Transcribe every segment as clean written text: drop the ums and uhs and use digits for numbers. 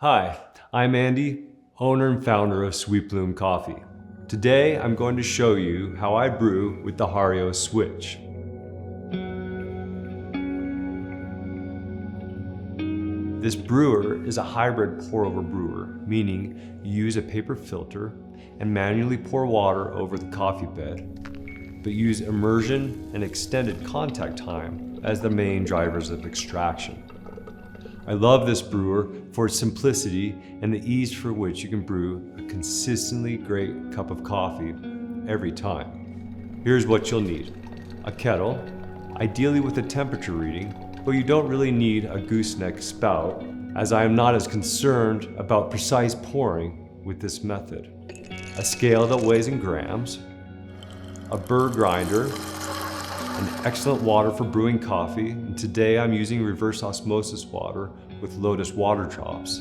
Hi, I'm Andy, owner and founder of Sweet Bloom Coffee. Today I'm going to show you how I brew with the Hario switch. This brewer is a hybrid pour-over brewer, meaning you use a paper filter and manually pour water over the coffee bed, but use immersion and extended contact time as the main drivers of extraction. I love this brewer for its simplicity and the ease for which you can brew a consistently great cup of coffee every time. Here's what you'll need. A kettle, ideally with a temperature reading, but you don't really need a gooseneck spout, as I am not as concerned about precise pouring with this method. A scale that weighs in grams, a burr grinder, an excellent water for brewing coffee, and today I'm using reverse osmosis water with lotus water drops.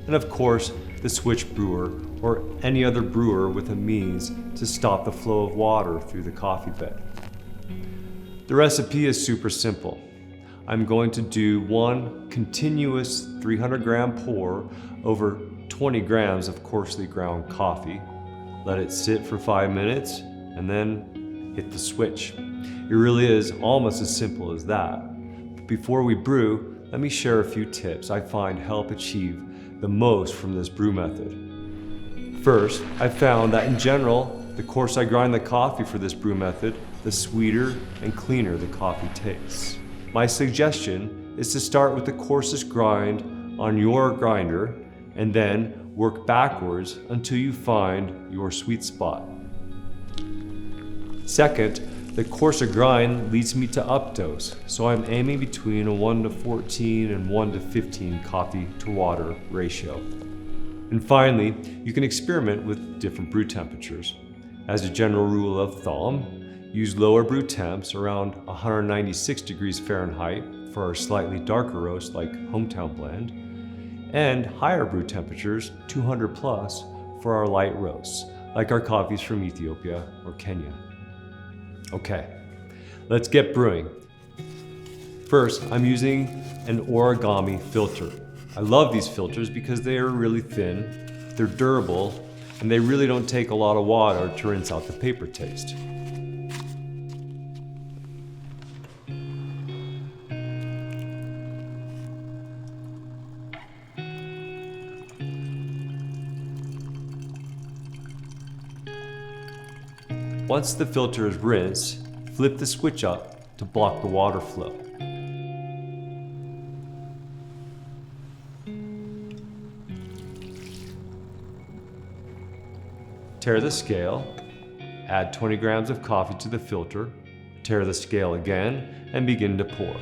And of course, the switch brewer or any other brewer with a means to stop the flow of water through the coffee bed. The recipe is super simple. I'm going to do one continuous 300-gram pour over 20 grams of coarsely ground coffee. Let it sit for 5 minutes and then hit the switch. It really is almost as simple as that. But before we brew, let me share a few tips I find help achieve the most from this brew method. First, I found that in general, the coarser I grind the coffee for this brew method, the sweeter and cleaner the coffee tastes. My suggestion is to start with the coarsest grind on your grinder and then work backwards until you find your sweet spot. Second, the coarser grind leads me to updose, so I'm aiming between a 1:14 and 1:15 coffee to water ratio. And finally, you can experiment with different brew temperatures. As a general rule of thumb, use lower brew temps around 196 degrees Fahrenheit for our slightly darker roast like Hometown Blend, and higher brew temperatures, 200 plus, for our light roasts, like our coffees from Ethiopia or Kenya. Okay, let's get brewing. First, I'm using an origami filter. I love these filters because they are really thin, they're durable, and they really don't take a lot of water to rinse out the paper taste. Once the filter is rinsed, flip the switch up to block the water flow. Tare the scale, add 20 grams of coffee to the filter, tare the scale again, and begin to pour.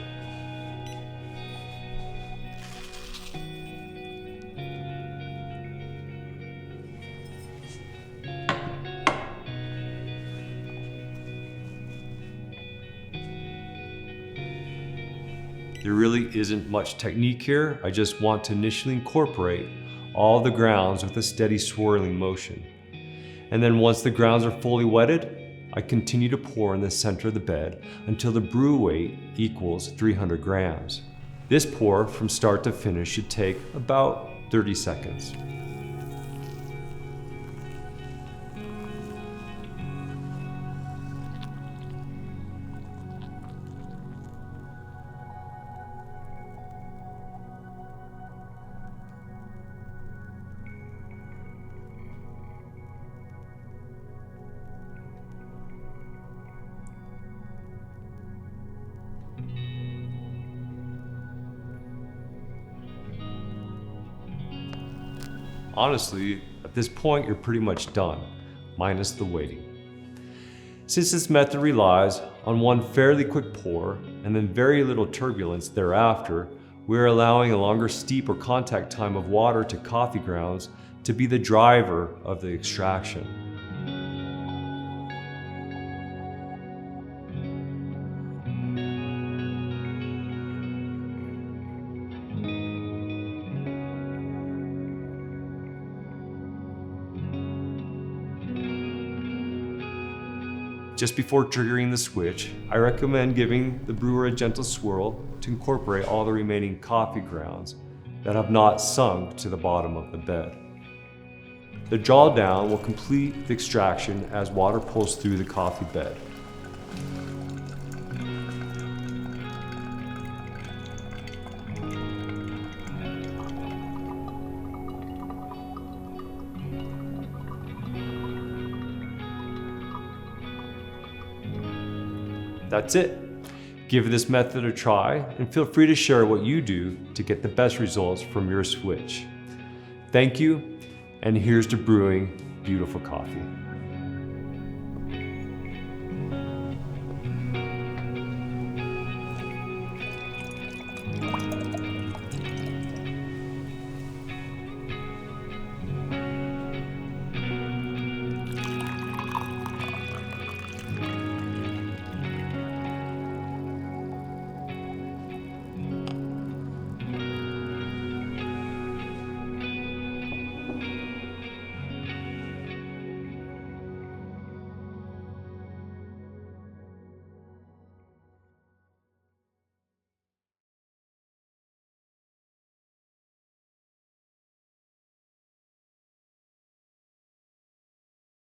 There really isn't much technique here. I just want to initially incorporate all the grounds with a steady swirling motion. And then once the grounds are fully wetted, I continue to pour in the center of the bed until the brew weight equals 300 grams. This pour from start to finish should take about 30 seconds. Honestly, at this point, you're pretty much done, minus the waiting. Since this method relies on one fairly quick pour and then very little turbulence thereafter, we're allowing a longer steep or contact time of water to coffee grounds to be the driver of the extraction. Just before triggering the switch, I recommend giving the brewer a gentle swirl to incorporate all the remaining coffee grounds that have not sunk to the bottom of the bed. The jaw down will complete the extraction as water pulls through the coffee bed. That's it. Give this method a try and feel free to share what you do to get the best results from your switch. Thank you, and here's to brewing beautiful coffee.